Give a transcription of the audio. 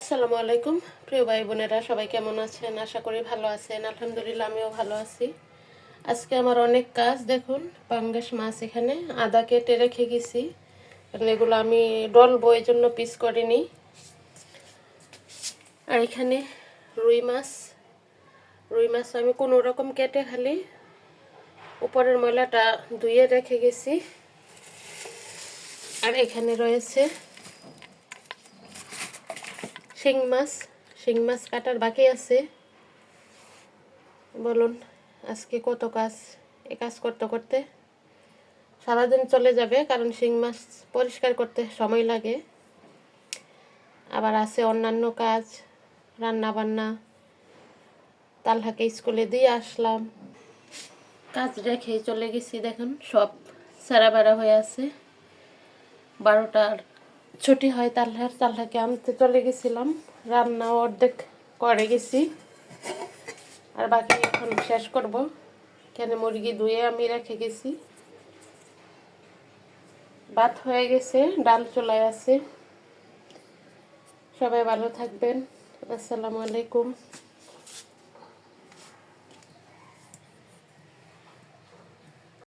আসসালামু আলাইকুম প্রিয় ভাই বোনেরা, সবাই কেমন আছেন? আশা করি ভালো আছেন। আলহামদুলিল্লাহ, আমিও ভালো আছি। আজকে আমার অনেক কাজ। দেখুন, পাঙ্গাস মাছ এখানে আদা কেটে রেখে গেছি, কারণ এগুলো আমি ডলবো, এই জন্য পিস করিনি। আর এখানে রুই মাছ আমি কোনো রকম কেটে খালি উপরের ময়লাটা ধুয়ে রেখে গেছি। আর এখানে রয়েছে শিং মাছ কাটার বাকি আছে। বলুন, আজকে কত কাজ! এ কাজ করতে করতে সারাদিন চলে যাবে, কারণ শিং মাছ পরিষ্কার করতে সময় লাগে। আবার আছে অন্যান্য কাজ, রান্না বান্না। তালহাকে স্কুলে দিয়ে আসলাম, কাজ রেখে চলে গেছি। দেখুন, সব সারা বেড়া হয়ে আছে। 12টার ছুটি হয় তালহাকে আনতে চলে গেছিলাম। রান্না অর্ধেক করে গেছি, আর বাকি এখন শেষ করব। এখানে মুরগি ধুয়ে আমি রেখে গেছি। ভাত হয়ে গেছে, ডাল চুলায় আছে। সবাই ভালো থাকবেন। আসসালামু আলাইকুম।